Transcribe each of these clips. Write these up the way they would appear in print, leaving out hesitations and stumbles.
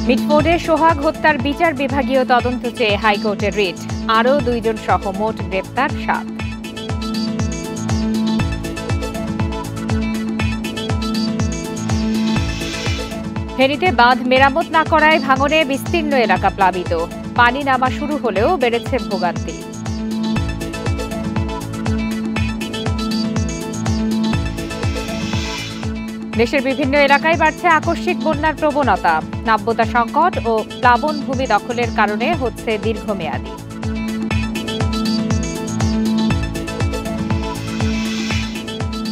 মিটফোর্ডে সোহাগ হত্যার বিচার বিভাগীয় তদন্ত চেয়ে হাইকোর্টের রিট, আরও 2 জন সহ মোট গ্রেপ্তার 7। ফেনীতে বাঁধ মেরামত না করায় ভাঙনে বিস্তীর্ণ এলাকা প্লাবিত, পানি নামা শুরু হলেও বেড়েছে ভোগান্তি। দেশের বিভিন্ন এলাকায় বাড়ছে আকস্মিক বন্যার প্রবণতা, নাব্যতা সংকট ও প্লাবন ভূমি দখলের কারণে হচ্ছে দীর্ঘমেয়াদী।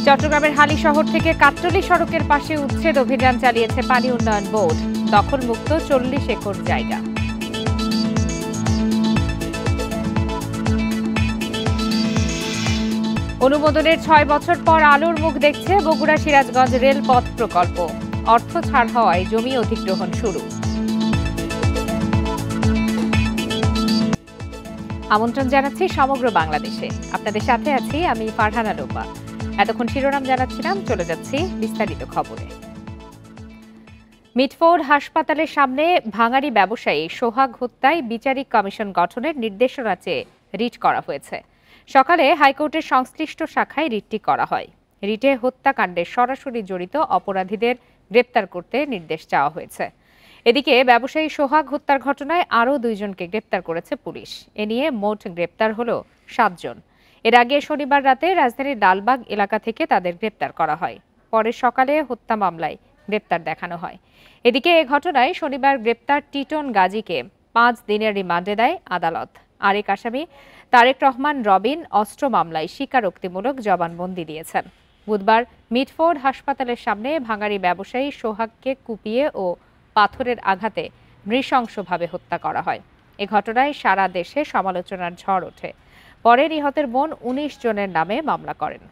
চট্টগ্রামের হালি শহর থেকে কাট্টলী সড়কের পাশে উচ্ছেদ অভিযান চালিয়েছে পানি উন্নয়ন বোর্ড, দখলমুক্ত 40 একর জায়গা। অনুমোদনের 6 বছর পর আলোর মুখ দেখছে বগুড়া সিরাজগঞ্জ রেলপথ প্রকল্প, অর্থ ছাড় হওয়ায় জমি অধিগ্রহণ শুরু। আমন্ত্রণ জানাচ্ছি সমগ্র বাংলাদেশে, আপনাদের সাথে আছি আমি ফারহানা লোপা। এতক্ষণ শিরোনাম জানাচ্ছিলাম, চলে যাচ্ছি বিস্তারিত খবরে। মিটফোর্ড হাসপাতালের সামনে ভাঙাড়ি ব্যবসায়ী সোহাগ হত্যায় বিচারিক কমিশন গঠনের নির্দেশনা চেয়ে রিট করা হয়েছে। সকালে হাইকোর্টের সংশ্লিষ্ট শাখায় রিটটি করা হয়। রিটে হত্যাকাণ্ডে সরাসরি জড়িত অপরাধীদের গ্রেপ্তার করতে নির্দেশ চাওয়া হয়েছে। এদিকে ব্যবসায়ী সোহাগ হত্যার ঘটনায় আরও 2 জনকে গ্রেপ্তার করেছে পুলিশ। এ নিয়ে মোট গ্রেপ্তার হল 7 জন। এর আগে শনিবার রাতে রাজধানীর লালবাগ এলাকা থেকে তাদের গ্রেপ্তার করা হয়। পরে সকালে হত্যা মামলায় গ্রেপ্তার দেখানো হয়। এদিকে এ ঘটনায় শনিবার গ্রেপ্তার টিটন গাজীকে 5 দিনের রিমান্ডে দেয় আদালত। আরেক আসামি তারেক রহমান রবিন অস্ত্র মামলায় স্বীকারোক্তিমূলক জবানবন্দি দিয়েছেন। বুধবার মিটফোর্ড হাসপাতালের সামনে ভাঙাড়ি ব্যবসায়ী সোহাগকে কুপিয়ে ও পাথরের আঘাতে নৃশংসভাবে হত্যা করা হয়। এ ঘটনায় সারা দেশে সমালোচনার ঝড় ওঠে। পরে নিহতের বোন 19 জনের নামে মামলা করেন।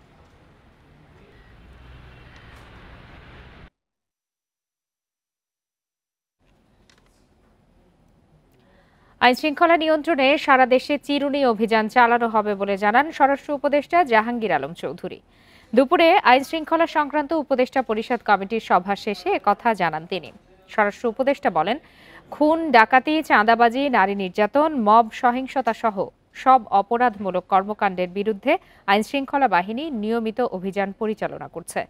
আইনশৃঙ্খলা নিয়ন্ত্রণে সারা দেশে চিরুনি অভিযান চালানো হবে বলে জানান স্বরাষ্ট্র উপদেষ্টা জাহাঙ্গীর আলম চৌধুরী। দুপুরে আইনশৃঙ্খলা সংক্রান্ত উপদেষ্টা পরিষদ কমিটির সভা শেষে একথা জানান তিনি। স্বরাষ্ট্র উপদেষ্টা বলেন, খুন, ডাকাতি, চাঁদাবাজি, নারী নির্যাতন, মব সহিংসতা সহ সব অপরাধমূলক কর্মকাণ্ডের বিরুদ্ধে আইনশৃঙ্খলা বাহিনী নিয়মিত অভিযান পরিচালনা করছে।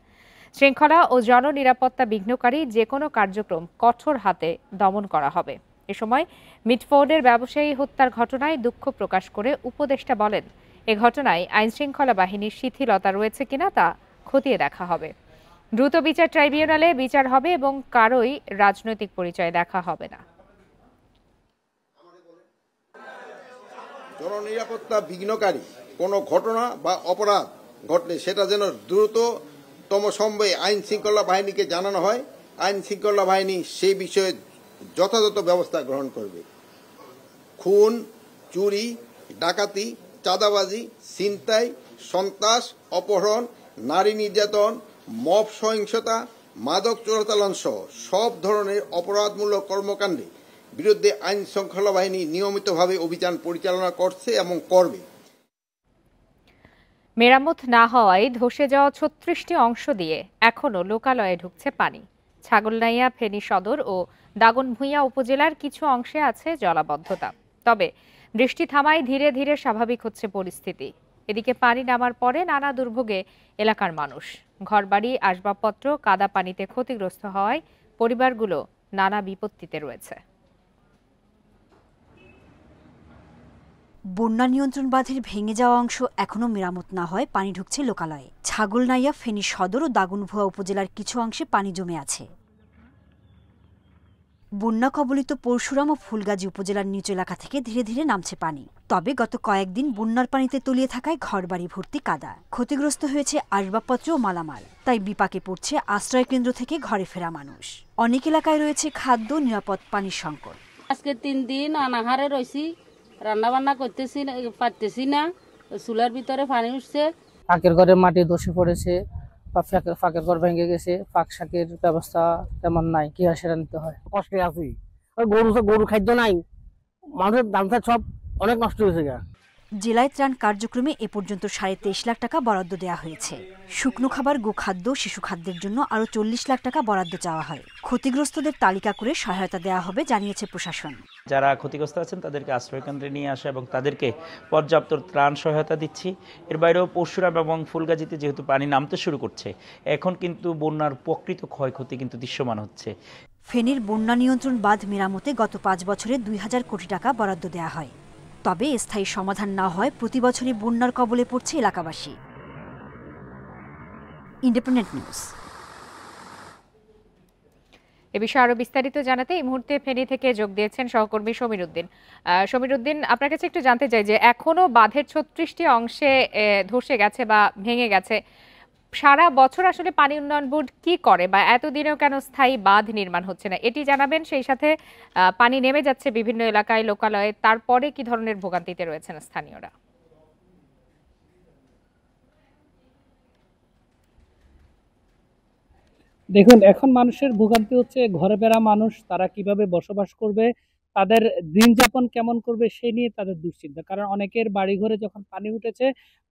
শৃঙ্খলা ও জননিরাপত্তা বিঘ্নকারী যে কোনো কার্যক্রম কঠোর হাতে দমন করা হবে। এ সময় মিটফোর্ডের ব্যবসায়ী হত্যার ঘটনায় দুঃখ প্রকাশ করে উপদেষ্টা বলেন, এ ঘটনায় আইনশৃঙ্খলা বাহিনীর শিথিলতা রয়েছে কিনা তা খতিয়ে দেখা হবে। দ্রুত বিচার ট্রাইব্যুনালে বিচার হবে এবং কারোই রাজনৈতিক পরিচয় দেখা হবে না। জননিরাপত্তা বিঘ্নকারী কোনো ঘটনা বা অপরাধ ঘটলে সেটা যেন দ্রুততম সময়ে আইন শৃঙ্খলা বাহিনীকে জানানো হয়। আইন শৃঙ্খলা বাহিনী সেই বিষয়ে যথাযথ ব্যবস্থা গ্রহণ করবে। খুন, চুরি, ডাকাতি, চাঁদাবাজি, ছিনতাই, সন্ত্রাস, অপহরণ, নারী নির্যাতন, মব সহিংসতা, মাদক চোরাচালান সহ সব ধরনের অপরাধমূলক কর্মকাণ্ডে বিরুদ্ধে আইন শৃঙ্খলা বাহিনী নিয়মিতভাবে অভিযান পরিচালনা করছে এবং করবে। মেরামত না হওয়ায় ধসে যাওয়া 36টি অংশ দিয়ে এখনও লোকালয়ে ঢুকছে পানি। ছাগলনাইয়া, ফেনী সদর ও দাগনভূঞা উপজেলার কিছু অংশে আছে জলাবদ্ধতা। তবে বৃষ্টি থামায় ধীরে ধীরে স্বাভাবিক হচ্ছে পরিস্থিতি। এদিকে পানি নামার পরে নানা দুর্ভোগে এলাকার মানুষ। ঘরবাড়ি, আসবাবপত্র কাদা পানিতে ক্ষতিগ্রস্ত হওয়ায় পরিবারগুলো নানা বিপত্তিতে রয়েছে। বন্যা নিয়ন্ত্রণ বাঁধের ভেঙে যাওয়া অংশ এখনও মেরামত না হয় পানি ঢুকছে লোকালয়ে। ছাগলনাইয়া, ফেনী সদর ও দাগনভূঞা উপজেলার কিছু অংশে পানি জমে আছে। বন্যা কবলিত পরশুরাম ও ফুলগাজী উপজেলার নিচু এলাকা থেকে ধীরে ধীরে নামছে পানি। তবে গত কয়েকদিন বন্যার পানিতে তলিয়ে থাকায় ঘরবাড়ি ভর্তি কাদা, ক্ষতিগ্রস্ত হয়েছে আসবাবপত্র ও মালামাল। তাই বিপাকে পড়ছে আশ্রয় কেন্দ্র থেকে ঘরে ফেরা মানুষ। অনেক এলাকায় রয়েছে খাদ্য, নিরাপদ পানির সংকট। আজকে 3 দিন অনাহারে রয়েছি, রান্না বান্না করতেছি পারতেছি না, চুলার ভিতরে পানি উঠছে। ফাঁকের ঘরে মাটি ধসে পড়েছে, ফাঁকের ঘর ভেঙে গেছে, পাক শাকের ব্যবস্থা তেমন নাই, কি আর সেটা নিতে হয়। কষ্টে আছি, গরু খাদ্য নাই, মানুষের ধান সব অনেক নষ্ট হয়েছে। জেলায় ত্রাণ কার্যক্রমে এ পর্যন্ত 23.5 লাখ টাকা বরাদ্দ দেওয়া হয়েছে। শুকনো খাবার, গোখাদ্য, শিশু খাদ্যের জন্য আরও 40 লাখ টাকা বরাদ্দ চাওয়া হয়। ক্ষতিগ্রস্তদের তালিকা করে সহায়তা দেওয়া হবে জানিয়েছে প্রশাসন। যারা ক্ষতিগ্রস্ত আছেন তাদেরকে আশ্রয়কেন্দ্রে নিয়ে আসা এবং তাদেরকে পর্যাপ্ত ত্রাণ সহায়তা দিচ্ছি। এর বাইরেও পরশুরাম এবং ফুলগাজীতে যেহেতু পানি নামতে শুরু করছে, এখন কিন্তু বন্যার প্রকৃত ক্ষয়ক্ষতি কিন্তু দৃশ্যমান হচ্ছে। ফেনীর বন্যা নিয়ন্ত্রণ বাঁধ মেরামতে গত 5 বছরে 2000 কোটি টাকা বরাদ্দ দেওয়া হয়। তবে স্থায়ী সমাধান না হয় প্রতি বছরই বন্যার কবলে পড়ছে এলাকাবাসী। Independent news. এ বিষয়ে আরো বিস্তারিত জানাতে এই মুহূর্তে ফেনী থেকে যোগ দিয়েছেন সহকর্মী সমীর উদ্দিন। সমীর উদ্দিন, আপনার কাছে একটু জানতে চাই যে এখনো বাঁধের 36টি অংশে ধসে গেছে বা ভেঙে গেছে। সারা বছর আসলে পানি উন্নয়ন বোর্ড কি করে বা এতদিনেও কেন স্থায়ী বাঁধ নির্মাণ হচ্ছে না, এটি জানাবেন। সেই সাথে পানি নেমে যাচ্ছে বিভিন্ন এলাকায়, লোকালয়ে, তারপরে কি ধরনের ভোগান্তিতে রয়েছেন স্থানীয়রা? দেখুন, এখন মানুষের ভোগান্তি হচ্ছে ঘরে বেড়া মানুষ, তারা কিভাবে বসবাস করবে, তাদের দিন যাপন কেমন করবে সেই নিয়ে তাদের দুশ্চিন্তা। কারণ অনেকের বাড়িঘরে যখন পানি উঠেছে,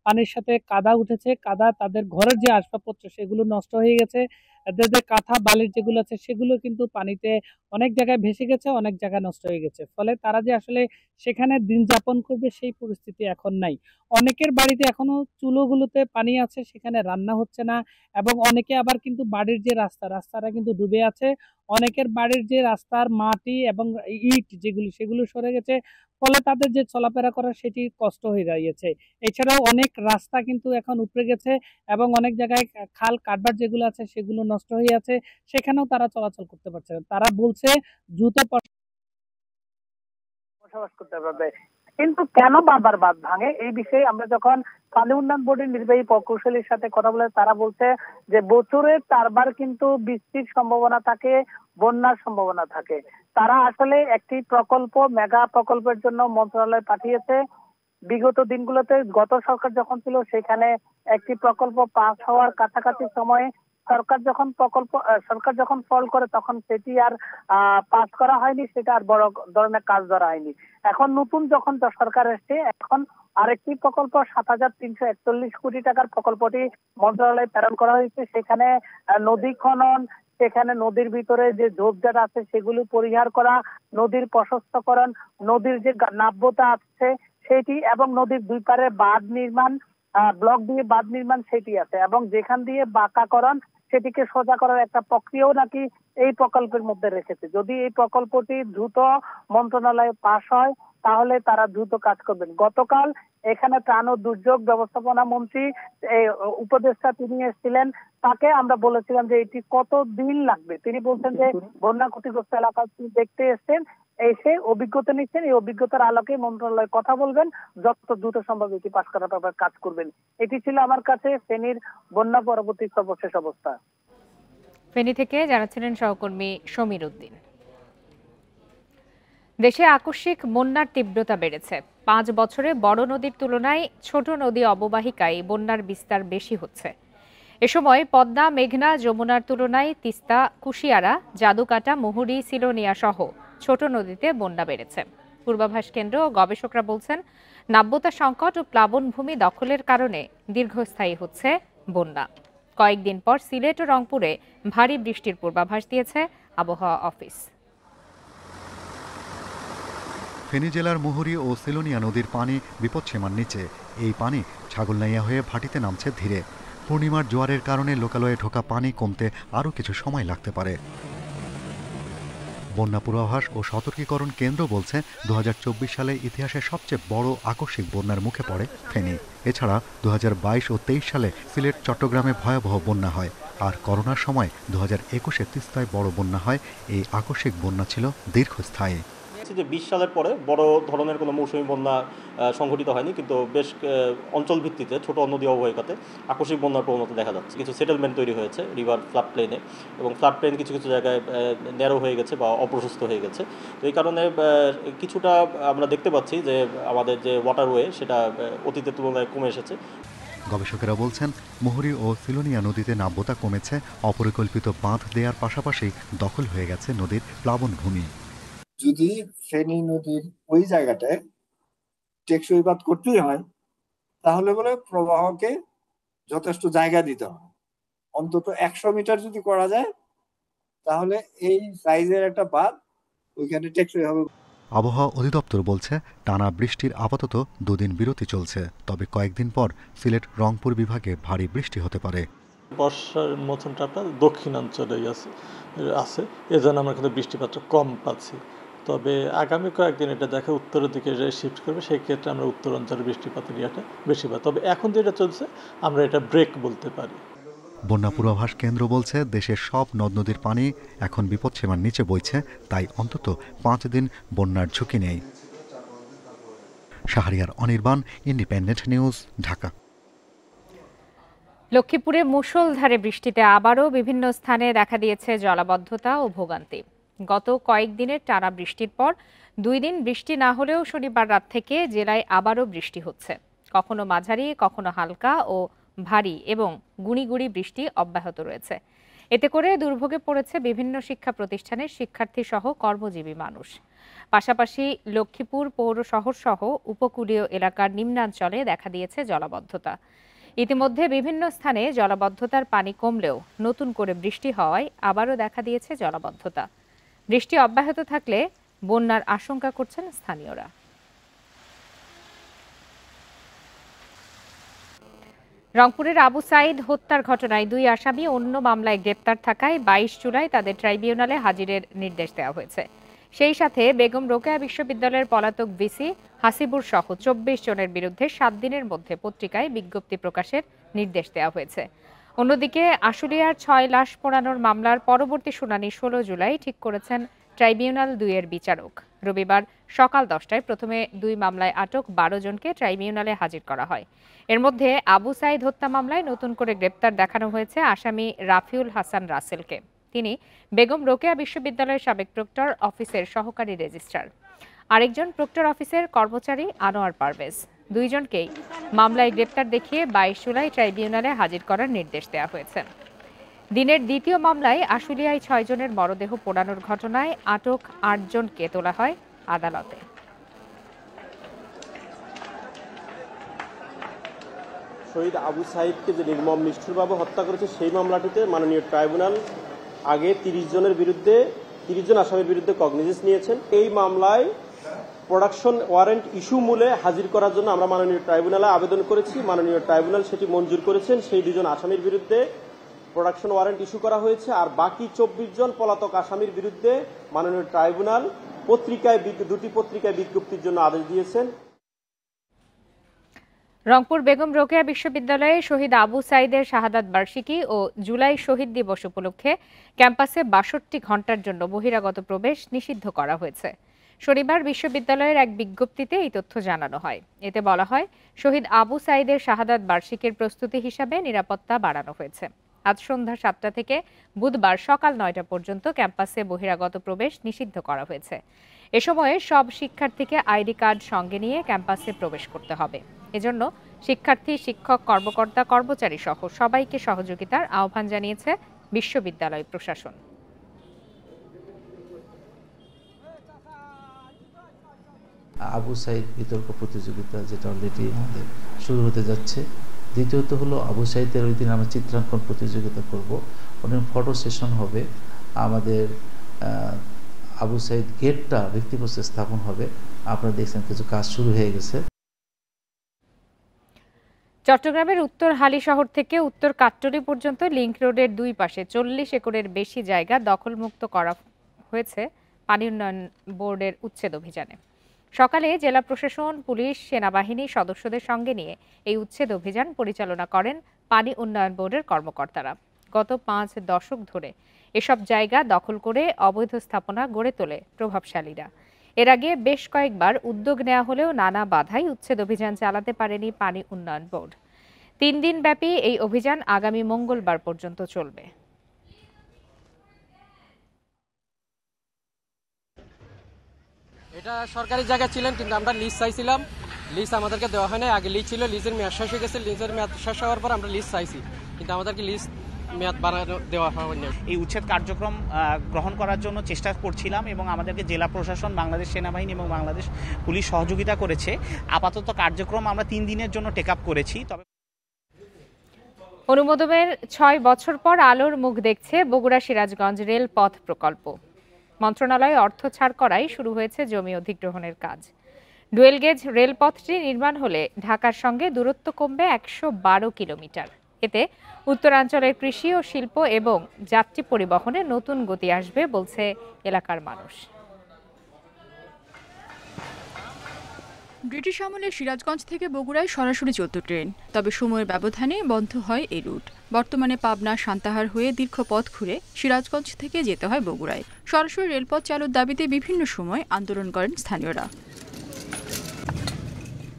পানির সাথে কাদা উঠেছে, কাদা তাদের ঘরের যে আসবাবপত্র সেগুলো নষ্ট হয়ে গেছে। এদের যে কাঁথা বালির যেগুলো আছে সেগুলো কিন্তু পানিতে অনেক জায়গায় ভেসে গেছে, অনেক জায়গায় নষ্ট হয়ে গেছে। ফলে তারা যে আসলে সেখানে দিন যাপন করবে সেই পরিস্থিতি এখন নাই। অনেকের বাড়িতে এখনো চুলোগুলোতে পানি আছে, সেখানে রান্না হচ্ছে না। এবং অনেকে আবার কিন্তু বাড়ির যে রাস্তাটা কিন্তু ডুবে আছে। অনেকের বাড়ির যে রাস্তার মাটি এবং ইট যেগুলো সেগুলো সরে গেছে, ফলে তাদের যে চলাফেরা করা সেটি কষ্ট হয়ে দাঁড়িয়েছে। এছাড়াও অনেক রাস্তা কিন্তু এখন উপড়ে গেছে এবং অনেক জায়গায় খাল কাটবার যেগুলো আছে সেগুলো নষ্ট হয়ে আছে, সেখানেও তারা চলাচল করতে পারছে না। তারা বলছে দ্রুত বসবাস করতে পারবে। কিন্তু কেন বারবার বাঁধ ভাঙে এই বিষয়ে আমরা যখন পানি উন্নয়ন বোর্ডের নির্বাহী প্রকৌশলীর সাথে কথা বলে, তারা বলছে যে বছরে 4 বার কিন্তু বৃষ্টির সম্ভাবনা থাকে, বন্যার সম্ভাবনা থাকে। তারা আসলে একটি প্রকল্প, মেগা প্রকল্পের জন্য মন্ত্রণালয় পাঠিয়েছে। বিগত দিনগুলোতে গত সরকার যখন ছিল সেখানে একটি প্রকল্প পাস হওয়ার কাছাকাছি সময়ে সরকার যখন ফল করে তখন সেটি আর পাস করা হয়নি, সেটা আর বড় ধরনের কাজ ধরা হয়নি। এখন নতুন যখন সরকার এসছে, এখন আরেকটি প্রকল্প 7,341 কোটি টাকার প্রকল্পটি মন্ত্রণালয়ে প্রেরণ করা হয়েছে। সেখানে নদী খনন, সেখানে নদীর ভিতরে যে ঝোপঝাড় আছে সেগুলো পরিহার করা, নদীর প্রশস্তকরণ, নদীর যে নাব্যতা আছে সেটি, এবং নদীর দুই পারে বাঁধ নির্মাণ, ব্লক দিয়ে বাঁধ নির্মাণ সেটি আছে, এবং যেখান দিয়ে বাঁকাকরণ সেটিকে সোজা করার একটা প্রক্রিয়াও নাকি এই প্রকল্পের মধ্যে রেখেছে। যদি এই প্রকল্পটি দ্রুত মন্ত্রণালয়ে পাশ হয় তাহলে তারা দ্রুত কাজ করবেন। গতকাল এখানে ত্রাণ ও দুর্যোগ ব্যবস্থাপনা মন্ত্রী উপদেষ্টা তিনি এসেছিলেন, তাকে আমরা বলেছিলাম যে এটি কত দিন লাগবে। তিনি বলছেন যে বন্যা ক্ষতিগ্রস্ত এলাকা দেখতে এসেছেন, এসে অভিজ্ঞতা নিচ্ছেন, এই অভিজ্ঞতার আলোকে মন্ত্রণালয় কথা বলবেন, যত দ্রুত সম্ভব এটি পাশ করার ব্যাপারে কাজ করবেন। এটি ছিল আমার কাছে ফেনীর বন্যা পরবর্তী সর্বশেষ অবস্থা। ফেনী থেকে জানাচ্ছিলেন সহকর্মী সমীর উদ্দিন। দেশে আকস্মিক বন্যার তীব্রতা বেড়েছে। 5 বছরে বড় নদীর তুলনায় ছোট নদী অববাহিকায় বন্যার বিস্তার বেশি হচ্ছে। এ সময় পদ্মা, মেঘনা, যমুনার তুলনায় তিস্তা, কুশিয়ারা, জাদুকাটা, মুহুরী, সিলোনিয়া সহ ছোট নদীতে বন্যা বেড়েছে। পূর্বাভাস কেন্দ্র ও গবেষকরা বলছেন, নাব্যতা সংকট ও প্লাবনভূমি দখলের কারণে দীর্ঘস্থায়ী হচ্ছে বন্যা। কয়েকদিন পর সিলেট ও রংপুরে ভারী বৃষ্টির পূর্বাভাস দিয়েছে আবহাওয়া অফিস। ফেনী জেলার মুহুরী ও সিলোনিয়া নদীর পানি বিপদসীমার নিচে। এই পানি ছাগলনাইয়া হয়ে ভাটিতে নামছে ধীরে। পূর্ণিমার জোয়ারের কারণে লোকালয়ে ঢোকা পানি কমতে আরও কিছু সময় লাগতে পারে। বন্যা পূর্বাভাস ও সতর্কীকরণ কেন্দ্র বলছে 2024 সালে ইতিহাসের সবচেয়ে বড় আকস্মিক বন্যার মুখে পড়ে ফেনী। এছাড়া 2022 ও 23 সালে সিলেট, চট্টগ্রামে ভয়াবহ বন্যা হয়। আর করোনার সময় 2021-এ তিস্তায় বড় বন্যা হয়। এই আকস্মিক বন্যা ছিল দীর্ঘস্থায়ী। যে 20 সালের পরে বড় ধরনের কোনো মৌসুমী বন্যা সংঘটিত হয়নি, কিন্তু বেশ অঞ্চল ভিত্তিতে ছোট নদী অববাহিকাতে আকস্মিক বন্যার প্রবণতা দেখা যাচ্ছে। কিছু সেটেলমেন্ট তৈরি হয়েছে রিভার ফ্লাড প্লেনে, এবং ফ্লাড প্লেন কিছু কিছু জায়গায় ন্যারো হয়ে গেছে বা অপ্রশস্ত হয়ে গেছে। তো এই কারণে কিছুটা আমরা দেখতে পাচ্ছি যে আমাদের যে ওয়াটারওয়ে সেটা অতীতের তুলনায় কমে এসেছে। গবেষকেরা বলছেন, মুহুরী ও সিলোনিয়া নদীতে নাব্যতা কমেছে। অপরিকল্পিত বাঁধ দেওয়ার পাশাপাশি দখল হয়ে গেছে নদীর প্লাবনভূমি। যদি ফেনী নদীর ওই জায়গাটায় টেকসই বাঁধ করতেই হয়, তাহলে বলে প্রবাহকে যথেষ্ট জায়গা দিতে হবে। অন্তত 100 মিটার যদি করা যায় তাহলে এই সাইজের একটা বাঁধ ওইখানে টেকসই হবে। আবহাওয়া অধিদপ্তর বলছে টানা বৃষ্টির আপাতত 2 দিন বিরতি চলছে, তবে কয়েকদিন পর সিলেট রংপুর বিভাগে ভারী বৃষ্টি হতে পারে। বর্ষার মৌসুমটা আপনার দক্ষিণাঞ্চলেই আছে, এজন্য আমরা কিন্তু বৃষ্টিপাতটা কম পাচ্ছি। তবে আগামী কয়েকদিন এটা দেখা উত্তরের দিকে শিফট করবে, সেই ক্ষেত্রে আমরা উত্তর অঞ্চলের বৃষ্টিপাতের ইয়েটা বেশি পাই। তবে এখন যেটা চলছে আমরা এটা ব্রেক বলতে পারি। বন্যা পূর্বাভাস কেন্দ্র বলছে দেশের সব নদ নদীর পানি এখন বিপদসীমার নিচে বইছে, তাই অন্তত 5 দিন বন্যার ঝুঁকি নেই। Shahriar Anirban, independent news, Dhaka. লক্ষ্মীপুরে মুষলধারে বৃষ্টিতে আবারও বিভিন্ন স্থানে দেখা দিয়েছে জলাবদ্ধতা ও ভোগান্তি। গত কয়েকদিনের টানা বৃষ্টির পর 2 দিন বৃষ্টি না হলেও শনিবার রাত থেকে জেলায় আবারও বৃষ্টি হচ্ছে। কখনো মাঝারি, কখনো হালকা ও ভারী এবং গুঁড়ি গুঁড়ি বৃষ্টি অব্যাহত রয়েছে। এতে করে দুর্ভোগে পড়েছে বিভিন্ন শিক্ষা প্রতিষ্ঠানের শিক্ষার্থী সহ কর্মজীবী মানুষ। পাশাপাশি লক্ষ্মীপুর পৌর শহর সহ উপকূলীয় এলাকার নিম্নাঞ্চলে দেখা দিয়েছে জলাবদ্ধতা। ইতিমধ্যে বিভিন্ন স্থানে জলাবদ্ধতার পানি কমলেও নতুন করে বৃষ্টি হওয়ায় আবারও দেখা দিয়েছে জলাবদ্ধতা। বৃষ্টি অব্যাহত থাকলে বন্যার আশঙ্কা করছেন স্থানীয়রা। রংপুরের আবু সাইদ হত্যার ঘটনায় 2 আসামি অন্য মামলায় গ্রেপ্তার থাকায় 22 জুলাই তাদের ট্রাইব্যুনালে হাজিরের নির্দেশ দেওয়া হয়েছে। সেই সাথে বেগম রোকেয়া বিশ্ববিদ্যালয়ের পলাতক ভিসি হাসিবুর সহ 24 জনের বিরুদ্ধে 7 দিনের মধ্যে পত্রিকায় বিজ্ঞপ্তি প্রকাশের নির্দেশ দেওয়া হয়েছে। অন্যদিকে আশুলিয়ার 6 লাশ পোড়ানোর মামলার পরবর্তী শুনানি 16 জুলাই ঠিক করেছেন ট্রাইব্যুনাল 2 এর বিচারক। রবিবার সকাল 10টায় প্রথমে 2 মামলায় আটক 12 জনকে ট্রাইব্যুনালে হাজির করা হয়। এর মধ্যে আবু সাইদ হত্যা মামলায় নতুন করে গ্রেপ্তার দেখানো হয়েছে আসামি রাফিউল হাসান রাসেলকে। তিনি বেগম রোকেয়া বিশ্ববিদ্যালয়ের সাবেক প্রক্টর অফিসের সহকারী রেজিস্ট্রার। আরেকজন প্রক্টর অফিসের কর্মচারী আনোয়ার পারভেজ। 2 জনকেই মামলায় গ্রেপ্তার দেখিয়ে 22 জুলাই ট্রাইব্যুনালে হাজির করার নির্দেশ দেওয়া হয়েছে। দিনের দ্বিতীয় মামলায় আশুলিয়ায় 6 জনের মরদেহ পোড়ানোর ঘটনায় আটক 8 জনকে তোলা হয় আদালতে। শহীদ আবু সাইদকে যে নির্মম নিষ্ঠুরভাবে হত্যা করেছে সেই মামলাটিতে মাননীয় ট্রাইব্যুনাল আগে 30 জনের বিরুদ্ধে 30 জন আসামির বিরুদ্ধে কগনিজেন্স নিয়েছেন। এই মামলায় প্রোডাকশন ওয়ারেন্ট ইস্যু মূলে হাজির করার জন্য আমরা মাননীয় ট্রাইব্যুনালে আবেদন করেছি। মাননীয় ট্রাইব্যুনাল সেটি মঞ্জুর করেছেন। সেই 2 জন আসামির বিরুদ্ধে প্রোডাকশন ওয়ারেন্ট ইস্যু করা হয়েছে। আর বাকি 24 জন পলাতক আসামির বিরুদ্ধে মাননীয় ট্রাইব্যুনাল দুটি পত্রিকায় বিজ্ঞপ্তির জন্য আদেশ দিয়েছেন। রংপুর বেগম রোকেয়া বিশ্ববিদ্যালয়ে শহীদ আবু সাইদের শাহাদাত বার্ষিকী ও জুলাই শহীদ দিবস উপলক্ষে ক্যাম্পাসে 62 ঘণ্টার জন্য বহিরাগত প্রবেশ নিষিদ্ধ করা হয়েছে। শনিবার বিশ্ববিদ্যালয়ের এক বিজ্ঞপ্তিতে এই তথ্য জানানো হয়। এতে বলা হয়, শহীদ আবু সাইদের শাহাদাত বার্ষিকীর প্রস্তুতি হিসাবে নিরাপত্তা বাড়ানো হয়েছে। আজ সন্ধ্যা 7টা থেকে বুধবার সকাল 9টা পর্যন্ত ক্যাম্পাসে বহিরাগত প্রবেশ নিষিদ্ধ করা হয়েছে। এ সময়ে সব শিক্ষার্থীকে আইডি কার্ড সঙ্গে নিয়ে ক্যাম্পাসে প্রবেশ করতে হবে। এজন্য শিক্ষার্থী, শিক্ষক, কর্মকর্তা, কর্মচারী সহ সবাইকে সহযোগিতার আহ্বান জানিয়েছে বিশ্ববিদ্যালয় প্রশাসন। আবু সাইদ বিতর্ক প্রতিযোগিতা যেটা অলরেডি আমাদের শুরু হতে যাচ্ছে। দ্বিতীয়ত হলো আবু সাইদের ওই দিন আমরা চিত্রাঙ্কন প্রতিযোগিতা করব, ওখানে ফটো সেশন হবে। আমাদের আবু সাইদ গেটটা ভিত্তিপ্রস্তর স্থাপন হবে। আপনারা দেখছেন কিছু কাজ শুরু হয়ে গেছে। চট্টগ্রামের উত্তর হালিশহর থেকে উত্তর কাট্টলি পর্যন্ত লিংক রোডের 2 পাশে 40 একরের বেশি জায়গা দখলমুক্ত করা হয়েছে পানি উন্নয়ন বোর্ডের উচ্ছেদ অভিযানে। সকালে জেলা প্রশাসন, পুলিশ, সেনাবাহিনী সদস্যদের সঙ্গে নিয়ে এই উচ্ছেদ অভিযান পরিচালনা করেন পানি উন্নয়ন বোর্ডের কর্মকর্তারা। গত 5 দশক ধরে এসব জায়গা দখল করে অবৈধ স্থাপনা গড়ে তোলে প্রভাবশালীরা। এর আগে বেশ কয়েকবার উদ্যোগ নেওয়া হলেও নানা বাধায় উচ্ছেদ অভিযান চালাতে পারেনি পানি উন্নয়ন বোর্ড। 3 দিন ব্যাপী এই অভিযান আগামী মঙ্গলবার পর্যন্ত চলবে। এটা সরকারি জায়গা ছিলেন, কিন্তু আমরা লিজ চাইছিলাম, লিজ আমাদেরকে দেওয়া হয় না। আগে লিজ ছিল, লিজের মেয়াদ শেষ হয়ে গেছে। লিজের মেয়াদ শেষ হওয়ার পর আমরা লিজ চাইছি, কিন্তু আমাদেরকে লিজ মেয়াদ বাড়ানো দেওয়া হয়নি। এই উচ্ছেদ কার্যক্রম গ্রহণ করার জন্য চেষ্টা করছিলাম এবং আমাদেরকে জেলা প্রশাসন, বাংলাদেশ সেনাবাহিনী এবং বাংলাদেশ পুলিশ সহযোগিতা করেছে। আপাতত কার্যক্রম আমরা 3 দিনের জন্য টেক আপ করেছি। তবে অনুমোদনের 6 বছর পর আলোর মুখ দেখছে বগুড়া সিরাজগঞ্জ রেল পথ প্রকল্প। মন্ত্রণালয়ে অর্থ ছাড় করায় শুরু হয়েছে জমি অধিগ্রহণের কাজ। ডুয়েল গেজ রেলপথটি নির্মাণ হলে ঢাকার সঙ্গে দূরত্ব কমবে 112 কিলোমিটার। এতে উত্তরাঞ্চলের কৃষি ও শিল্প এবং যাত্রী পরিবহনে নতুন গতি আসবে বলছে এলাকার মানুষ। ব্রিটিশ আমলে সিরাজগঞ্জ থেকে বগুড়ায় সরাসরি চলত ট্রেন, তবে সময়ের ব্যবধানে বন্ধ হয় এই রুট। বর্তমানে পাবনা সান্তাহার হয়ে দীর্ঘ পথ ঘুরে সিরাজগঞ্জ থেকে যেতে হয় বগুড়ায়। সরাসরি রেলপথ চালুর দাবিতে বিভিন্ন সময় আন্দোলন করেন স্থানীয়রা।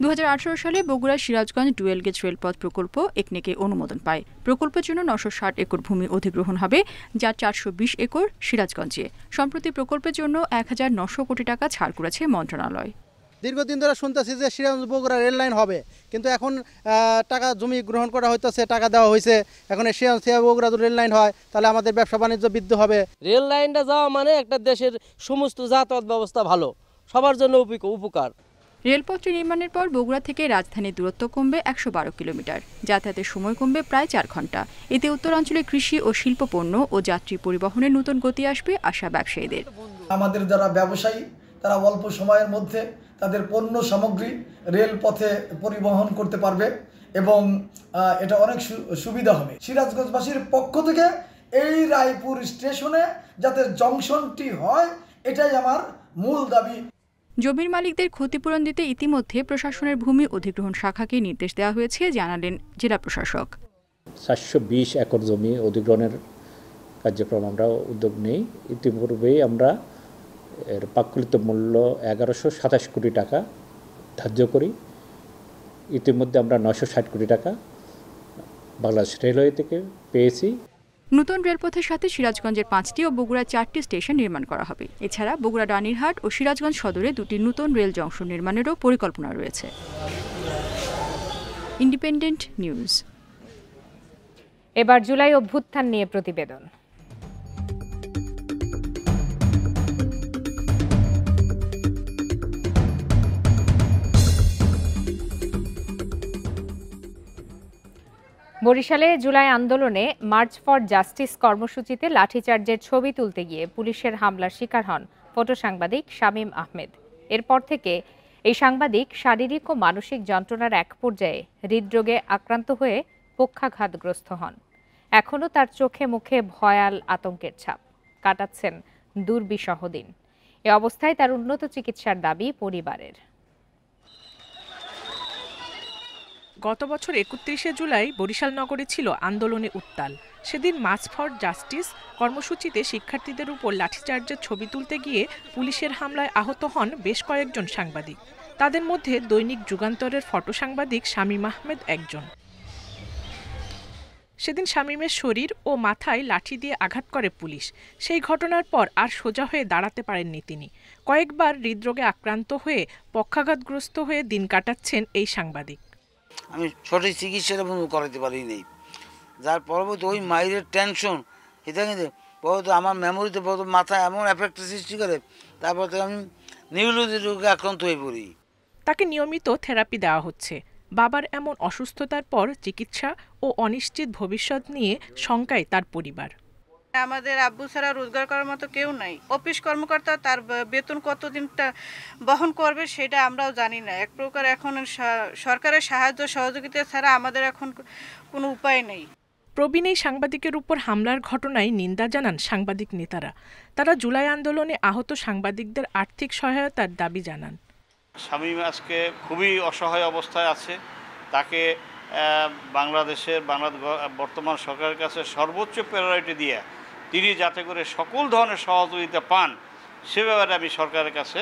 2018 সালে বগুড়া সিরাজগঞ্জ ডুয়েল গেজ রেলপথ প্রকল্প একনেকে অনুমোদন পায়। প্রকল্পের জন্য 960 একর ভূমি অধিগ্রহণ হবে, যা 420 একর সিরাজগঞ্জে। সম্প্রতি প্রকল্পের জন্য 1900 কোটি টাকা ছাড় করেছে মন্ত্রণালয়। দীর্ঘদিন ধরে শুনতেছি যে সিরাজগঞ্জ বগুড়া রেল লাইন হবে, কিন্তু এখন টাকা জমি গ্রহণ করা হইতেছে, টাকা দেওয়া হয়েছে। এখন সিরাজগঞ্জ বগুড়া রেল লাইন হয় তাহলে আমাদের ব্যবসা বাণিজ্য বৃদ্ধি হবে। রেল লাইনটা যাওয়া মানে একটা দেশের সমস্ত যাতায়াত ব্যবস্থা ভালো, সবার জন্য উপকার। রেলপথটি নির্মাণের পর বগুড়া থেকে রাজধানীর দূরত্ব কমবে 112 কিলোমিটার, যাতায়াতের সময় কমবে প্রায় 4 ঘন্টা। এতে উত্তরাঞ্চলে কৃষি ও শিল্প পণ্য ও যাত্রী পরিবহনে নতুন গতি আসবে আশা ব্যবসায়ীদের। আমাদের যারা ব্যবসায়ী তারা অল্প সময়ের মধ্যে তাদের পণ্য সামগ্রী রেলপথে পরিবহন করতে পারবে এবং এটা অনেক সুবিধা হবে। সিরাজগঞ্জবাসীর পক্ষ থেকে এই রায়পুর স্টেশনে যাতে জংশনটি হয়, এটাই আমার মূল দাবি। জমির মালিকদের ক্ষতিপূরণ দিতে ইতিমধ্যে প্রশাসনের ভূমি অধিগ্রহণ শাখাকে নির্দেশ দেওয়া হয়েছে, জানালেন জেলা প্রশাসক। 720 একর জমি অধিগ্রহণের কার্যক্রম আমরা উদ্যোগ নেই। ইতিপূর্বেই আমরা এর প্রাকৃত মূল্য 1127 কোটি টাকা ধার্য করি। ইতিমধ্যে আমরা 960 কোটি টাকা বাংলাদেশ রেলওয়ে থেকে পেয়েছি। নতুন রেলপথের সাথে সিরাজগঞ্জের 5টি ও বগুড়ার 4টি স্টেশন নির্মাণ করা হবে। এছাড়া বগুড়া রানীরহাট ও সিরাজগঞ্জ সদরে 2টি নতুন রেল জংশন নির্মাণেরও পরিকল্পনা রয়েছে। Independent news. এবার জুলাই অভ্যুত্থান নিয়ে প্রতিবেদন। বরিশালে জুলাই আন্দোলনে মার্চ ফর জাস্টিস কর্মসূচিতে লাঠিচার্জের ছবি তুলতে গিয়ে পুলিশের হামলার শিকার হন ফটো সাংবাদিক শামীম আহমেদ। এরপর থেকে এই সাংবাদিক শারীরিক ও মানসিক যন্ত্রণার এক পর্যায়ে হৃদরোগে আক্রান্ত হয়ে পক্ষাঘাতগ্রস্ত হন। এখনও তার চোখে মুখে ভয়াল আতঙ্কের ছাপ, কাটাচ্ছেন দুর্বিষহ দিন। এ অবস্থায় তার উন্নত চিকিৎসার দাবি পরিবারের। গত বছর 31শে জুলাই বরিশাল নগরে ছিল আন্দোলনে উত্তাল। সেদিন মার্চ ফর জাস্টিস কর্মসূচিতে শিক্ষার্থীদের উপর লাঠিচার্জের ছবি তুলতে গিয়ে পুলিশের হামলায় আহত হন বেশ কয়েকজন সাংবাদিক। তাদের মধ্যে দৈনিক যুগান্তরের ফটো সাংবাদিক শামীম আহমেদ একজন। সেদিন শামীমের শরীর ও মাথায় লাঠি দিয়ে আঘাত করে পুলিশ। সেই ঘটনার পর আর সোজা হয়ে দাঁড়াতে পারেননি তিনি। কয়েকবার হৃদরোগে আক্রান্ত হয়ে পক্ষাঘাতগ্রস্ত হয়ে দিন কাটাচ্ছেন এই সাংবাদিক। আমি সঠিক চিকিৎসাটা করাতে পারিনি, যার পরবর্তী ওই মায়ের টেনশন এটা কিন্তু বহুত আমার মেমোরিতে বহুত মাথায় এমন এফেক্ট সৃষ্টি করে, তারপর তো আমি নিউরোলজি রোগে আক্রান্ত হয়ে পড়ি। তাকে নিয়মিত থেরাপি দেওয়া হচ্ছে। বাবার এমন অসুস্থতার পর চিকিৎসা ও অনিশ্চিত ভবিষ্যৎ নিয়ে শঙ্কায় তার পরিবার। আমাদের আব্বু ছাড়া রোজগার করার মতো কেউ নাই। অফিস কর্মকর্তা তার বেতন কতদিনটা বহন করবে সেটা আমরাও জানি না। এক প্রকার এখন সরকারের সাহায্য সহযোগিতা ছাড়া আমাদের এখন কোনো উপায় নেই। প্রবীণ এই সাংবাদিকের উপর হামলার ঘটনায় নিন্দা জানান সাংবাদিক নেতারা। তারা জুলাই আন্দোলনে আহত সাংবাদিকদের আর্থিক সহায়তার দাবি জানান। শামীম আজকে খুবই অসহায় অবস্থায় আছে। তাকে বাংলাদেশের বর্তমান সরকারের কাছে সর্বোচ্চ প্রায়োরিটি দিয়ে তিনি যাতে করে সকল ধরনের সহযোগিতা পান সে ব্যাপারে আমি সরকারের কাছে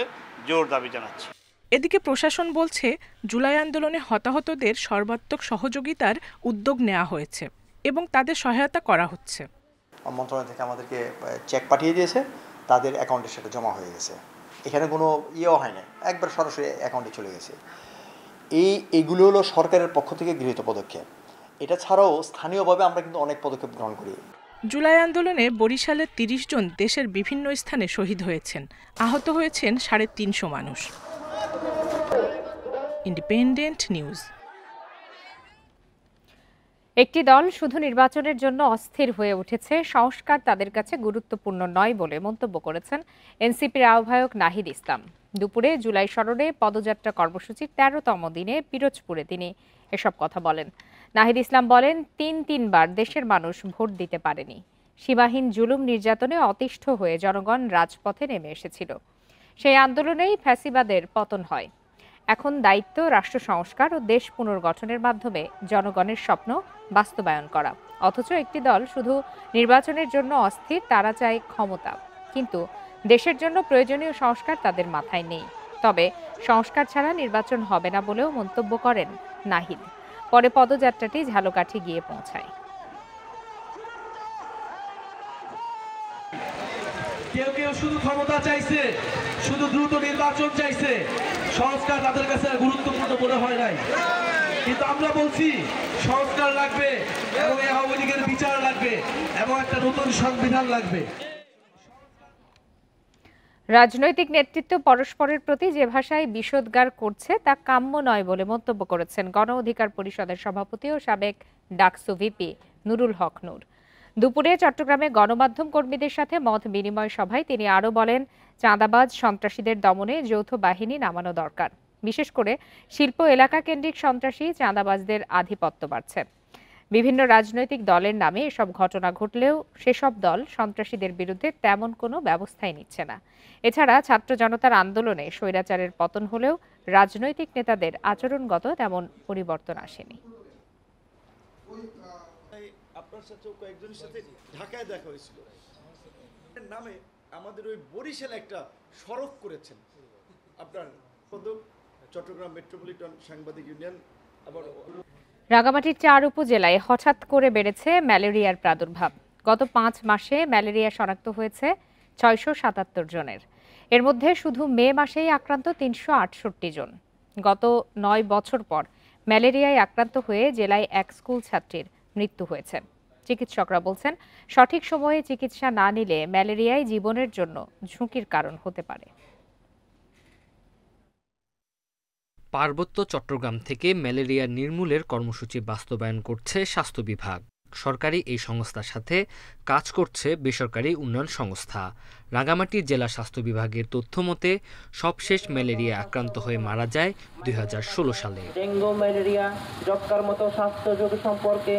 জোর দাবি জানাচ্ছি। এদিকে প্রশাসন বলছে জুলাই আন্দোলনে হতাহতদের সর্বাত্মক সহযোগিতার উদ্যোগ নেওয়া হয়েছে এবং তাদের সহায়তা করা হচ্ছে। মন্ত্রণালয় থেকে আমাদেরকে চেক পাঠিয়ে দিয়েছে, তাদের অ্যাকাউন্টের সাথে জমা হয়ে গেছে। এখানে কোনো ইয়েও হয় না, একবার সরাসরি অ্যাকাউন্টে চলে গেছে। এইগুলো হলো সরকারের পক্ষ থেকে গৃহীত পদক্ষেপ। এটা ছাড়াও স্থানীয়ভাবে আমরা কিন্তু অনেক পদক্ষেপ গ্রহণ করি। জুলাই আন্দোলনে বরিশালের ৩০ জন দেশের বিভিন্ন স্থানে শহীদ হয়েছেন, আহত হয়েছেন ৩৫০ মানুষ। Independent news. একটি দল শুধু নির্বাচনের জন্য অস্থির হয়ে উঠেছে, সংস্কার তাদের কাছে গুরুত্বপূর্ণ নয় বলে মন্তব্য করেছেন এনসিপির আহ্বায়ক নাহিদ ইসলাম। দুপুরে জুলাই স্মরণে পদযাত্রা কর্মসূচির ১৩তম দিনে পিরোজপুরে তিনি এসব কথা বলেন। নাহিদ ইসলাম বলেন, তিনবার দেশের মানুষ ভোট দিতে পারেনি। সীমাহীন জুলুম নির্যাতনে অতিষ্ঠ হয়ে জনগণ রাজপথে নেমে এসেছিল। সেই আন্দোলনেই ফ্যাসিবাদের পতন হয়। এখন দায়িত্ব রাষ্ট্র সংস্কার ও দেশ পুনর্গঠনের মাধ্যমে জনগণের স্বপ্ন বাস্তবায়ন করা। অথচ একটি দল শুধু নির্বাচনের জন্য অস্থির, তারা চায় ক্ষমতা, কিন্তু দেশের জন্য প্রয়োজনীয় সংস্কার তাদের মাথায় নেই। তবে সংস্কার ছাড়া নির্বাচন হবে না বলেও মন্তব্য করেন নাহিদ। পরে পদযাত্রাটি ঝালকাঠি গিয়ে পৌঁছায়। কেউ কেউ শুধু ক্ষমতা চাইছে, শুধু দ্রুত নির্বাচন চাইছে, সংস্কার তাদের কাছে গুরুত্বপূর্ণ মনে হয় নাই। কিন্তু আমরা বলছি সংস্কার লাগবে এবং এই আওয়ামী লীগের বিচার লাগবে এবং একটা নতুন সংবিধান লাগবে। রাজনৈতিক নেতৃত্ব পরস্পরের প্রতি যে ভাষায় বিষোদ্গার করছে তা কাম্য নয় বলে মন্তব্য করেছেন গণ অধিকার পরিষদের সভাপতি ও সাবেক ডাকসু ভিপি নুরুল হক নূর। দুপুরে চট্টগ্রামে গণমাধ্যম কর্মীদের সাথে মত বিনিময় সভায় তিনি আরও বলেন, চাঁদাবাজ সন্ত্রাসীদের দমনে যৌথ বাহিনী নামানো দরকার। বিশেষ করে শিল্প এলাকা কেন্দ্রিক সন্ত্রাসী চাঁদাবাজদের আধিপত্য বাড়ছে। বিভিন্ন রাজনৈতিক দলের নামে এসব ঘটনা ঘটলেও সেসব দল সন্ত্রাসীদের বিরুদ্ধে তেমন কোনো ব্যবস্থাই নিচ্ছে না। এছাড়া ছাত্র জনতার আন্দোলনে স্বৈরাচারের পতন হলেও রাজনৈতিক নেতাদের আচরণগত তেমন পরিবর্তন আসেনি। আপনার সাথে কয়েকজনের সাথে ঢাকায় দেখা হয়েছিল, নামে আমাদের ওই বরিশাল একটা সড়ক করেছেন আপনার চট্টগ্রাম মেট্রোপলিটন সাংবাদিক ইউনিয়ন। আবার রাঙ্গামাটির ৪ উপজেলায় হঠাৎ করে বেড়েছে ম্যালেরিয়ার প্রাদুর্ভাব। গত ৫ মাসে ম্যালেরিয়া শনাক্ত হয়েছে ৬৭৭ জনের। এর মধ্যে শুধু মে মাসেই আক্রান্ত ৩৬৮ জন। গত ৯ বছর পর ম্যালেরিয়ায় আক্রান্ত হয়ে জেলায় এক স্কুল ছাত্রীর মৃত্যু হয়েছে। চিকিৎসকরা বলছেন, সঠিক সময়ে চিকিৎসা না নিলে ম্যালেরিয়ায় জীবনের জন্য ঝুঁকির কারণ হতে পারে। পার্বত্য চট্টগ্রাম থেকে ম্যালেরিয়া নির্মূলের কর্মসূচি বাস্তবায়ন করছে স্বাস্থ্য বিভাগ। সরকারি এই সংস্থার সাথে কাজ করছে বেসরকারি উন্নয়ন সংস্থা। রাঙ্গামাটি জেলা স্বাস্থ্য বিভাগের তথ্য মতে সবশেষ ম্যালেরিয়া আক্রান্ত হয়ে মারা যায় ২০১৬ সালে। ডেঙ্গু, ম্যালেরিয়া, যক্ষ্মার মতো স্বাস্থ্য ঝুঁকি সম্পর্কে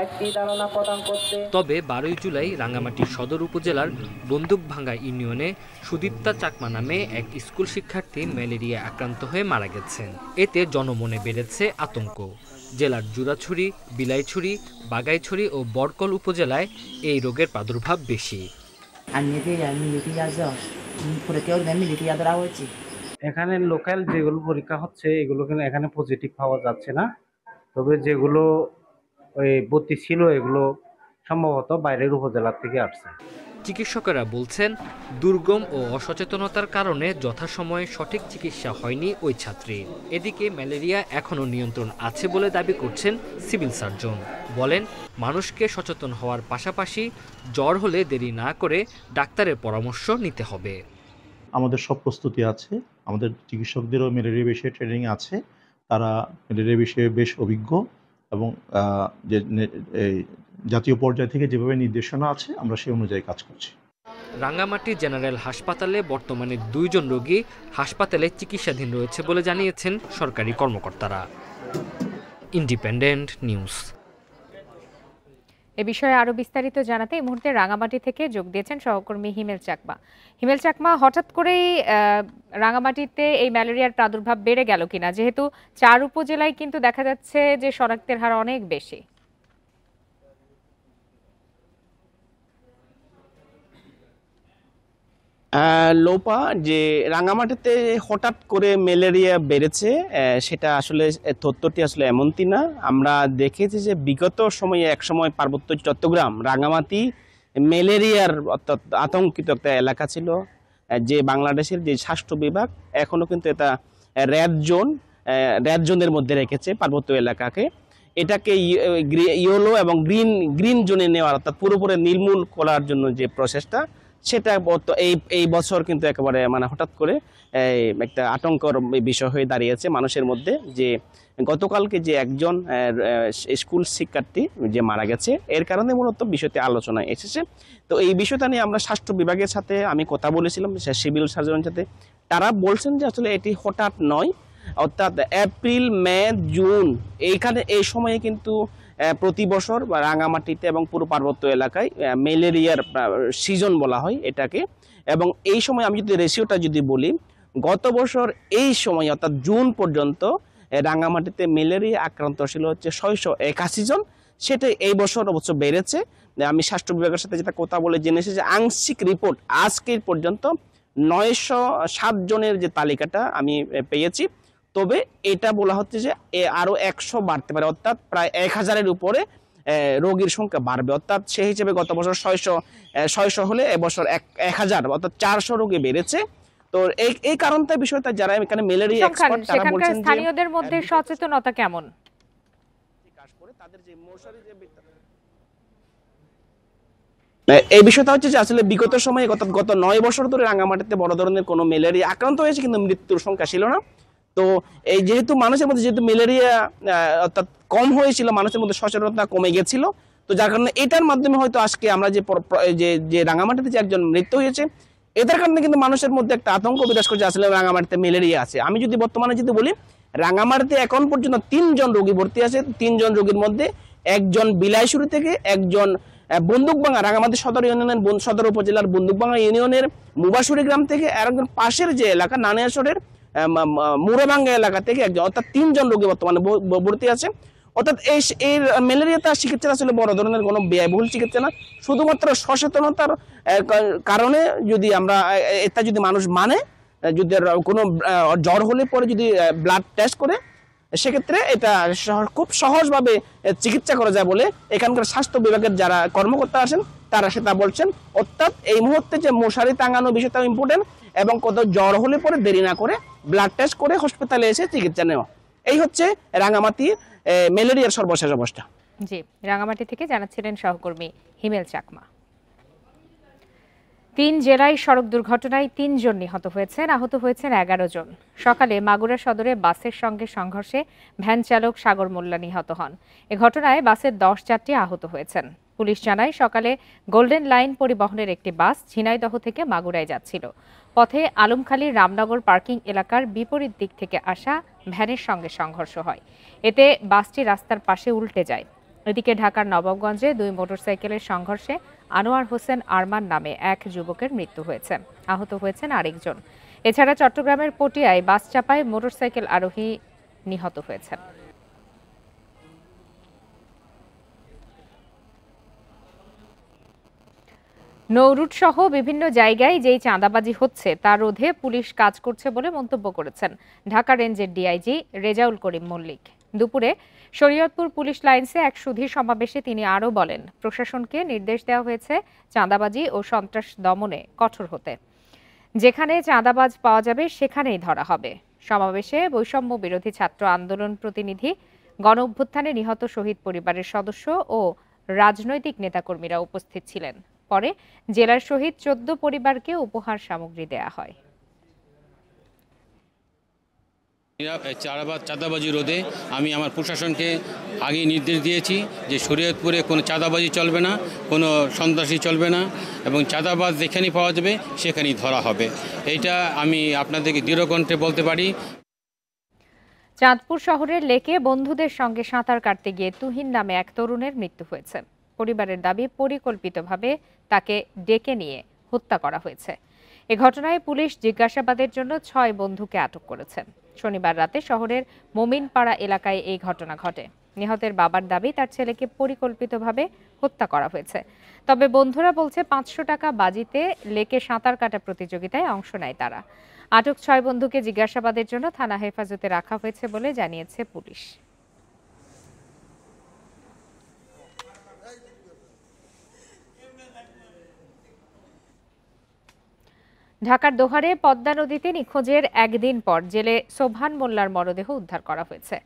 একটি ধারণা প্রদান করতে। তবে ১২ জুলাই রাঙ্গামাটি সদর উপজেলার বন্দুকভাঙ্গা ইউনিয়নে সুদীপ্তা চাকমা নামে এক স্কুল শিক্ষার্থী ম্যালেরিয়া আক্রান্ত হয়ে মারা গেছেন। এতে জনমনে বেড়েছে আতঙ্ক। জেলার জুরাছড়ি, বিলাইছড়ি, বাগাইছড়ি ও বরকল উপজেলায় এই রোগের প্রাদুর্ভাব বেশি। এখানে লোকাল যেগুলো পরীক্ষা হচ্ছে এগুলো কিন্তু এখানে পজিটিভ পাওয়া যাচ্ছে না, তবে যেগুলো ওই ভর্তি ছিল এগুলো সম্ভবত বাইরের উপজেলা থেকে আসছে। চিকিৎসকেরা বলছেন, দুর্গম ও অসচেতনতার কারণে যথাসময়ে সঠিক চিকিৎসা হয়নি ওই ছাত্রীর। এদিকে ম্যালেরিয়া এখনও নিয়ন্ত্রণ আছে বলে দাবি করছেন সিভিল সার্জন। বলেন, মানুষকে সচেতন হওয়ার পাশাপাশি জ্বর হলে দেরি না করে ডাক্তারের পরামর্শ নিতে হবে। আমাদের সব প্রস্তুতি আছে, আমাদের চিকিৎসকদেরও ম্যালেরিয়া বিষয়ে ট্রেনিং আছে, তারা ম্যালেরিয়া বিষয়ে বেশ অভিজ্ঞ এবং যে জাতীয় পর্যায় থেকে যেভাবে নির্দেশনা আছে আমরা সেই অনুযায়ী কাজ করছি। রাঙ্গামাটি জেনারেল হাসপাতালে বর্তমানে 2 জন রোগী হাসপাতালে চিকিৎসাধীন রয়েছে বলে জানিয়েছেন সরকারি কর্মকর্তারা। Independent news. এ বিষয়ে আরো বিস্তারিত জানাতে এই মুহূর্তে রাঙ্গামাটি থেকে যোগ দিয়েছেন সহকর্মী হিমেল চাকমা। হিমেল চাকমা, হঠাৎ করেই রাঙ্গামাটিতে এই ম্যালেরিয়ার প্রাদুর্ভাব বেড়ে গেল কিনা, যেহেতু 4 উপজেলায় কিন্তু দেখা যাচ্ছে যে শনাক্তের হার অনেক বেশি? লোপা, যে রাঙ্গামাটিতে হঠাৎ করে ম্যালেরিয়া বেড়েছে সেটা আসলে তথ্যটি আসলে এমনটি না। আমরা দেখেছি যে বিগত সময়ে একসময় পার্বত্য চট্টগ্রাম, রাঙ্গামাটি ম্যালেরিয়ার আতঙ্কিত একটা এলাকা ছিল, যে বাংলাদেশের যে স্বাস্থ্য বিভাগ এখনও কিন্তু এটা রেড জোনের মধ্যে রেখেছে পার্বত্য এলাকাকে। এটাকে ইয়েলো এবং গ্রিন জোনে নেওয়ার, অর্থাৎ পুরোপুরি নির্মূল করার জন্য যে প্রসেসটা, সেটা এই বছর কিন্তু একেবারে মানে হঠাৎ করে একটা আতঙ্কর বিষয় হয়ে দাঁড়িয়েছে মানুষের মধ্যে, যে গতকালকে যে একজন স্কুল শিক্ষার্থী যে মারা গেছে, এর কারণে মূলত বিষয়টি আলোচনায় এসেছে। তো এই বিষয়টা নিয়ে আমরা স্বাস্থ্য বিভাগের সাথে আমি কথা বলেছিলাম, সিভিল সার্জনের সাথে। তারা বলছেন যে আসলে এটি হঠাৎ নয়, অর্থাৎ এপ্রিল, মে, জুন এই সময়ে কিন্তু প্রতি বছর রাঙামাটিতে এবং পুরো পার্বত্য এলাকায় ম্যালেরিয়ার সিজন বলা হয় এটাকে। এবং এই সময় আমি যদি রেশিওটা যদি বলি, গত বছর এই সময় অর্থাৎ জুন পর্যন্ত রাঙামাটিতে ম্যালেরিয়া আক্রান্ত ছিল হচ্ছে 681 জন, সেটা এই বছর অবশ্য বেড়েছে। আমি স্বাস্থ্য বিভাগের সাথে যেটা কথা বলে জেনেছি যে আংশিক রিপোর্ট আজকের পর্যন্ত 907 জনের যে তালিকাটা আমি পেয়েছি, তবে এটা বলা হচ্ছে যে আরো 100 বাড়তে পারে, অর্থাৎ প্রায় 1000-এর উপরে রোগীর সংখ্যা বাড়বে। অর্থাৎ সেই হিসেবে গত বছর 600 হলে এবছর 1000, অর্থাৎ 400 রোগী বেড়েছে। তো এই কারণটা বিষয়টা যারা এখানে ম্যালেরিয়া এক্সপার্ট তারা বলছেন যে স্থানীয়দের মধ্যে সচেতনতা কেমন? এই বিষয়টা হচ্ছে যে আসলে বিগত সময়ে গত 9 বছর ধরে রাঙামাটিতে বড় ধরনের কোনো ম্যালেরিয়া আক্রান্ত হয়েছে, কিন্তু মৃত্যুর সংখ্যা ছিল না। তো এই যেহেতু মানুষের মধ্যে যেহেতু ম্যালেরিয়া অর্থাৎ কম হয়েছিল, মানুষের মধ্যে সচেতনতা কমে গেছিল, তো যার কারণে এটার মাধ্যমে হয়তো আজকে আমরা যে রাঙামাটিতে যে একজন মৃত্যু হয়েছে, এটার কারণে কিন্তু মানুষের মধ্যে একটা আতঙ্ক বিরাজ করছে আসলে রাঙামাটিতে ম্যালেরিয়া আছে। আমি যদি বর্তমানে যদি বলি, রাঙামাটিতে এখন পর্যন্ত 3 জন রোগী ভর্তি আছে। 3 জন রোগীর মধ্যে একজন বিলাইশুরি থেকে, একজন বন্দুকবাঙ্গা রাঙামাটি সদর ইউনিয়নের সদর উপজেলার বন্দুকবাঙ্গা ইউনিয়নের মুবাসুরি গ্রাম থেকে, আর একজন পাশের যে এলাকা নানিয়াসরের মুরাবাঙ্গা এলাকা থেকে একজন, অর্থাৎ 3 জন রোগী বর্তমানে ভর্তি আছে। অর্থাৎ এই ম্যালেরিয়াতে চিকিৎসা আসলে বড় ধরনের কোনো ব্যয়বহুল চিকিৎসা না, শুধুমাত্র সচেতনতার কারণে যদি আমরা এটা যদি মানুষ মানে, যদি কোনো জ্বর হলে পরে যদি ব্লাড টেস্ট করে, সেক্ষেত্রে এটা খুব সহজভাবে চিকিৎসা করা যায় বলে এখানকার স্বাস্থ্য বিভাগের যারা কর্মকর্তা আছেন তারা সেটা বলছেন। অর্থাৎ এই মুহূর্তে যে মশারি টাঙানো বিষয়টা ইম্পর্টেন্ট, এবং কত জ্বর হলে পরে দেরি না করে ব্লাড টেস্ট করে হসপিটালে এসে চিকিৎসা নেওয়া। এই হচ্ছে রাঙামাটির ম্যালেরিয়ার সর্বশেষ অবস্থা। জি, রাঙামাটি থেকে জানাচ্ছিলেন সহকর্মী হিমেল চাকমা। 3 জেলায় সড়ক দুর্ঘটনায় 3 জন নিহত হয়েছেন, আহত হয়েছেন 11 জন। সকালে মাগুরা সদরে বাসের সঙ্গে সংঘর্ষে ভ্যান চালক সাগর মোল্লা নিহত হন। এ ঘটনায় বাসের 10 যাত্রী আহত হয়েছেন। পুলিশ জানায় সকালে গোল্ডেন লাইন পরিবহনের একটি বাস ঝিনাইদহ থেকে মাগুরায় যাচ্ছিল। পথে আলমখালীর রামনগর পার্কিং এলাকার বিপরীত দিক থেকে আসা ভ্যানের সঙ্গে সংঘর্ষ হয়। এতে বাসটি রাস্তার পাশে উল্টে যায়। এদিকে ঢাকার নবাবগঞ্জে 2 মোটরসাইকেলের সংঘর্ষে আনোয়ার হোসেন আরমান নামে এক যুবকের মৃত্যু হয়েছে, আহত হয়েছেন আরেকজন। এছাড়া চট্টগ্রামের পটিয়ায় বাস চাপায় মোটরসাইকেল আরোহী নিহত হয়েছেন। নৌরুট সহ বিভিন্ন জায়গায় যেই চাঁদাবাজি হচ্ছে তা রোধে পুলিশ কাজ করছে বলে মন্তব্য করেছেন ঢাকা রেঞ্জের ডিআইজি রেজাউল করিম মল্লিক। দুপুরে শরীয়তপুর পুলিশ লাইন্সে এক সুধী সমাবেশে তিনি আরও বলেন, প্রশাসনকে নির্দেশ দেওয়া হয়েছে চাঁদাবাজি ও সন্ত্রাস দমনে কঠোর হতে। যেখানে চাঁদাবাজ পাওয়া যাবে সেখানেই ধরা হবে। সমাবেশে বৈষম্য বিরোধী ছাত্র আন্দোলন প্রতিনিধি, গণ অভ্যুত্থানে নিহত শহীদ পরিবারের সদস্য ও রাজনৈতিক নেতাকর্মীরা উপস্থিত ছিলেন। পরে জেলার শহীদ 14 পরিবারকে উপহার সামগ্রী দেয়া হয়। চাঁদাবাজি রোধে আমি আমার প্রশাসনকে আগেই নির্দেশ দিয়েছি যে শরীয়তপুরে কোনো চাঁদাবাজি চলবে না, কোনো সন্ত্রাসী চলবে না, এবং চাঁদাবাজ যেখানেই পাওয়া যাবে সেখানেই ধরা হবে। এইটা আমি আপনাদেরকে দৃঢ়কণ্ঠে বলতে পারি। চাঁদপুর শহরের লেকে বন্ধুদের সঙ্গে সাঁতার কাটতে গিয়ে তুহিন নামে এক তরুণের মৃত্যু হয়েছে। পরিবারের দাবি, পরিকল্পিতভাবে তাকে ডেকে নিয়ে হত্যা করা হয়েছে। এ ঘটনায় পুলিশ জিজ্ঞাসাবাদের জন্য 6 বন্ধুকে আটক করেছে। শনিবার রাতে শহরের মোমিনপাড়া এলাকায় এই ঘটনা ঘটে। নিহতের বাবার দাবি, তার ছেলেকে পরিকল্পিতভাবে হত্যা করা হয়েছে। তবে বন্ধুরা বলছে 500 টাকা বাজিতে লেকে সাঁতার কাটা প্রতিযোগিতায় অংশ নেয় তারা। আটক 6 বন্ধুকে জিজ্ঞাসাবাদের জন্য থানা হেফাজতে রাখা হয়েছে বলে জানিয়েছে পুলিশ। ঢাকার দোহারে পদ্মা নদীতে নিখোঁজের একদিন পর জেলে সোবহান মোল্লার মরদেহ উদ্ধার করা হয়েছে।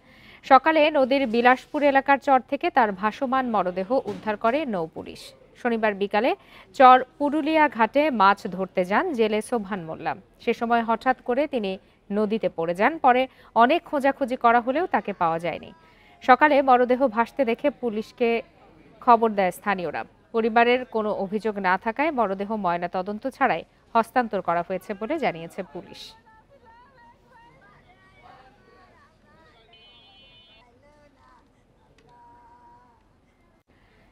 সকালে নদীর বিলাসপুর এলাকার চর থেকে তার ভাসমান মরদেহ উদ্ধার করে নৌপুলিশ। শনিবার বিকালে চর পুরুলিয়া ঘাটে মাছ ধরতে যান জেলে সোভান মোল্লা। সে সময় হঠাৎ করে তিনি নদীতে পড়ে যান। পরে অনেক খোঁজাখুঁজি করা হলেও তাকে পাওয়া যায়নি। সকালে মরদেহ ভাসতে দেখে পুলিশকে খবর দেয় স্থানীয়রা। পরিবারের কোনো অভিযোগ না থাকায় মরদেহ ময়নাতদন্ত ছাড়াই হস্তান্তর করা হয়েছে বলে জানিয়েছে পুলিশ।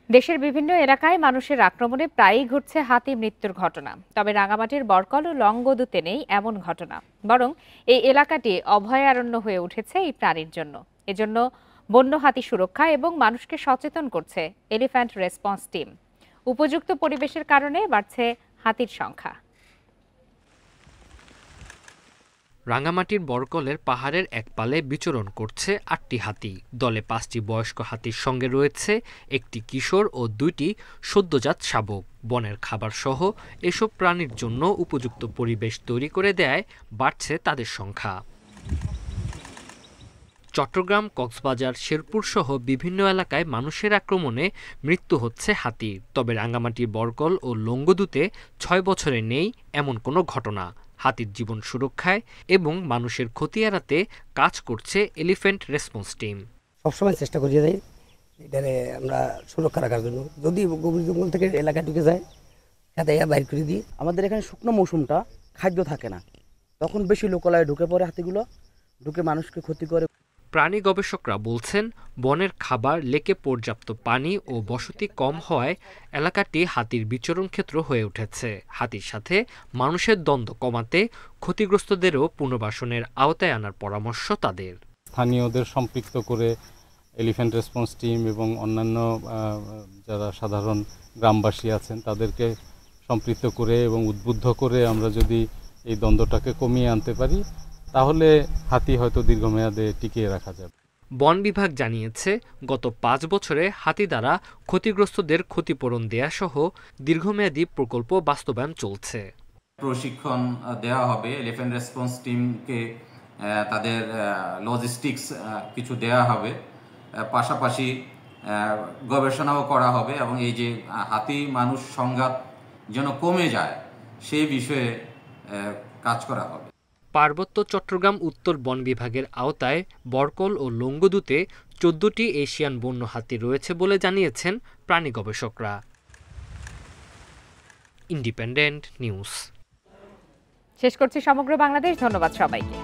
দেশের বিভিন্ন এলাকায় মানুষের আক্রমণে প্রায়ই ঘটছে হাতি মৃত্যুর ঘটনা। তবে রাঙামাটির বরকল ও লংগদুতে নেই এমন ঘটনা, বরং এই এলাকাটি অভয়ারণ্য হয়ে উঠেছে এই প্রাণীর জন্য। এজন্য বন্য হাতি সুরক্ষা এবং মানুষকে সচেতন করছে এলিফ্যান্ট রেসপন্স টিম। উপযুক্ত পরিবেশের কারণে বাড়ছে হাতির সংখ্যা। রাঙামাটির বরকলের পাহাড়ের এক পালে বিচরণ করছে ৮টি হাতি। দলে ৫টি বয়স্ক হাতির সঙ্গে রয়েছে একটি কিশোর ও ২টি সদ্যজাত শাবক। বনের খাবার সহ এসব প্রাণীর জন্য উপযুক্ত পরিবেশ তৈরি করে দেয় বাড়ছে তাদের সংখ্যা। চট্টগ্রাম, কক্সবাজার, শেরপুর সহ বিভিন্ন এলাকায় মানুষের আক্রমণে মৃত্যু হচ্ছে হাতির। তবে রাঙামাটির বরকল ও লংগদুতে ৬ বছরে নেই এমন কোনো ঘটনা। হাতির জীবন সুরক্ষায় এবং মানুষের ক্ষতি এড়াতে কাজ করছে এলিফ্যান্ট রেসপন্স টিম। সবসময় চেষ্টা করি যাই এটারে আমরা সুরক্ষা রাখার জন্য। যদি গভীর জঙ্গল থেকে এলাকায় ঢুকে যায় সাথে বাইর করে দিই। আমাদের এখানে শুকনো মৌসুমটা খাদ্য থাকে না, তখন বেশি লোকালয়ে ঢুকে পড়ে হাতিগুলো, ঢুকে মানুষকে ক্ষতি করে। প্রাণী গবেষকরা বলছেন, বনের খাবার, লেকে পর্যাপ্ত পানি ও বসতি কম হওয়ায় এলাকাটি হাতির বিচরণ ক্ষেত্র হয়ে উঠেছে। হাতির সাথে মানুষের দ্বন্দ্ব কমাতে ক্ষতিগ্রস্তদেরও পুনর্বাসনের আওতায় আনার পরামর্শ তাদের। স্থানীয়দের সম্পৃক্ত করে এলিফ্যান্ট রেসপন্স টিম এবং অন্যান্য যারা সাধারণ গ্রামবাসী আছেন তাদেরকে সম্পৃক্ত করে এবং উদ্বুদ্ধ করে আমরা যদি এই দ্বন্দ্বটাকে কমিয়ে আনতে পারি তাহলে হাতি হয়তো দীর্ঘমেয়াদে টিকিয়ে রাখা যাবে। বন বিভাগ জানিয়েছে, গত ৫ বছরে হাতি দ্বারা ক্ষতিগ্রস্তদের ক্ষতিপূরণ দেয়া সহ দীর্ঘমেয়াদী প্রকল্প বাস্তবায়ন চলছে। প্রশিক্ষণ দেওয়া হবে এলিফ্যান্ট রেসপন্স টিমকে, তাদের লজিস্টিক্স কিছু দেওয়া হবে, পাশাপাশি গবেষণাও করা হবে এবং এই যে হাতি মানুষ সংঘাত যেন কমে যায় সেই বিষয়ে কাজ করা হবে। পার্বত্য চট্টগ্রাম উত্তর বন বিভাগের আওতায় বরকল ও লংগদুতে ১৪টি এশিয়ান বন্য হাতি রয়েছে বলে জানিয়েছেন প্রাণী গবেষকরা। Independent news. শেষ করছি সমগ্র বাংলাদেশ। ধন্যবাদ সবাইকে।